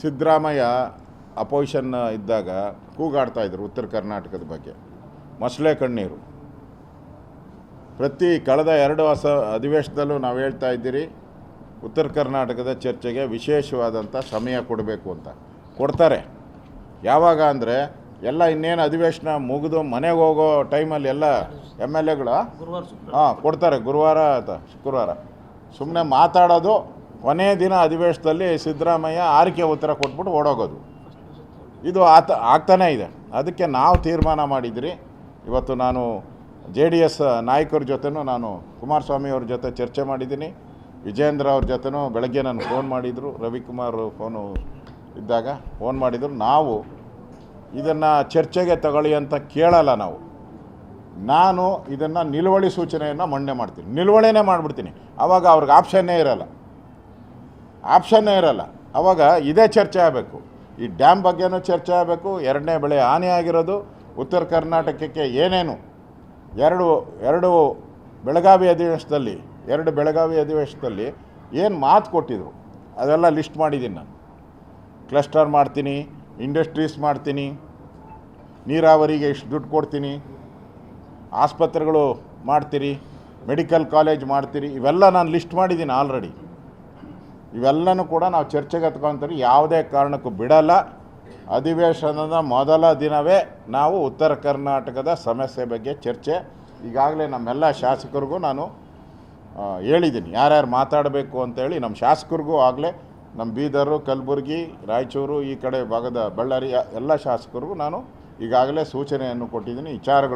Siddaramaiah opposition ಇದ್ದಾಗ ಕೂಗಾಡ್ತಾಯಿದ್ರು ಉತ್ತರ ಕರ್ನಾಟಕದ ಬಗ್ಗೆ. ಮೊಸಳೆ ಕಣ್ಣೀರು. ಕಳೆದ 2 ಅಧಿವೇಶನದಲ್ಲೂ ನಾವು ಹೇಳ್ತಾ ಇದ್ದೀರಿ, ಉತ್ತರ ಕರ್ನಾಟಕದ ಚರ್ಚೆಗೆ ವಿಶೇಷವಾದಂಥ ಸಮಯ ಕೊಡಬೇಕು ಅಂತ. ಕೊಡ್ತಾರೆ. ಯಾವಾಗ ಅಂದರೆ ಎಲ್ಲ ಇನ್ನೇನು ಅಧಿವೇಶನ ಮುಗಿದು ಮನೆಗೆ ಹೋಗೋ ಟೈಮಲ್ಲಿ ಎಲ್ಲ MLAಗಳು ಕೊಡ್ತಾರೆ. ಗುರುವಾರ ಶುಕ್ರವಾರ ಸುಮ್ಮನೆ ಮಾತಾಡೋದು, ಕೊನೆಯ ದಿನ ಅಧಿವೇಶನದಲ್ಲಿ ಸಿದ್ದರಾಮಯ್ಯ ಆರಿಕೆ ಉತ್ತರ ಕೊಟ್ಬಿಟ್ಟು ಓಡೋಗೋದು. ಇದು ಆಗ್ತಾನೇ ಇದೆ. ಅದಕ್ಕೆ ನಾವು ತೀರ್ಮಾನ ಮಾಡಿದ್ರಿ. ಇವತ್ತು ನಾನು JDS ನಾಯಕರ ಜೊತೆನೂ ನಾನು ಕುಮಾರಸ್ವಾಮಿ ಅವ್ರ ಜೊತೆ ಚರ್ಚೆ ಮಾಡಿದ್ದೀನಿ. ವಿಜೇಂದ್ರ ಅವ್ರ ಜೊತೆನೂ ಬೆಳಗ್ಗೆ ನಾನು ಫೋನ್ ಮಾಡಿದರು. ರವಿಕುಮಾರ್ ಫೋನು ಇದ್ದಾಗ ಫೋನ್ ಮಾಡಿದರು. ನಾವು ಇದನ್ನು ಚರ್ಚೆಗೆ ತಗೊಳ್ಳಿ ಅಂತ ಕೇಳಲ್ಲ. ನಾನು ಇದನ್ನು ನಿಲುವಳಿ ಸೂಚನೆಯನ್ನು ಮಂಡನೆ ಮಾಡ್ತೀನಿ. ನಿಲುವಳಿನೇ ಮಾಡಿಬಿಡ್ತೀನಿ. ಆವಾಗ ಅವ್ರಿಗೆ ಆಪ್ಷನ್ನೇ ಇರಲ್ಲ. ಆವಾಗ ಇದೇ ಚರ್ಚೆ ಆಗಬೇಕು. ಈ ಡ್ಯಾಮ್ ಬಗ್ಗೆನೂ ಚರ್ಚೆ ಆಗಬೇಕು. 2ನೇ ಬೆಳೆ ಹಾನಿ ಆಗಿರೋದು, ಉತ್ತರ ಕರ್ನಾಟಕಕ್ಕೆ ಏನೇನು ಎರಡು ಬೆಳಗಾವಿ ಅಧಿವೇಶನದಲ್ಲಿ ಏನು ಮಾತು ಕೊಟ್ಟಿದ್ರು ಅದೆಲ್ಲ ಲಿಸ್ಟ್ ಮಾಡಿದ್ದೀನಿ ನಾನು. ಕ್ಲಸ್ಟರ್ ಮಾಡ್ತೀನಿ, ಇಂಡಸ್ಟ್ರೀಸ್ ಮಾಡ್ತೀನಿ, ನೀರಾವರಿಗೆ ಇಷ್ಟು ದುಡ್ಡು ಕೊಡ್ತೀನಿ, ಆಸ್ಪತ್ರೆಗಳು ಮಾಡ್ತೀರಿ, ಮೆಡಿಕಲ್ ಕಾಲೇಜ್ ಮಾಡ್ತೀರಿ, ಇವೆಲ್ಲ ನಾನು ಲಿಸ್ಟ್ ಮಾಡಿದ್ದೀನಿ ಆಲ್ರೆಡಿ. ಇವೆಲ್ಲನೂ ಕೂಡ ನಾವು ಚರ್ಚೆಗೆ ಎತ್ಕೊಳ್ತೀವಿ. ಯಾವುದೇ ಕಾರಣಕ್ಕೂ ಬಿಡಲ್ಲ. ಅಧಿವೇಶನದ ಮೊದಲ ದಿನವೇ ನಾವು ಉತ್ತರ ಕರ್ನಾಟಕದ ಸಮಸ್ಯೆ ಬಗ್ಗೆ ಚರ್ಚೆ. ಈಗಾಗಲೇ ನಮ್ಮೆಲ್ಲ ಶಾಸಕರಿಗೂ ನಾನು ಹೇಳಿದ್ದೀನಿ ಯಾರ್ಯಾರು ಮಾತಾಡಬೇಕು ಅಂತೇಳಿ. ನಮ್ಮ ಶಾಸಕರಿಗೂ ಆಗಲೇ ನಮ್ಮ ಬೀದರು, ಕಲಬುರಗಿ, ರಾಯಚೂರು ಈ ಕಡೆ ಭಾಗದ ಬಳ್ಳಾರಿ ಎಲ್ಲ ಶಾಸಕರಿಗೂ ನಾನು ಈಗಾಗಲೇ ಸೂಚನೆಯನ್ನು ಕೊಟ್ಟಿದ್ದೀನಿ. ವಿಚಾರಗಳು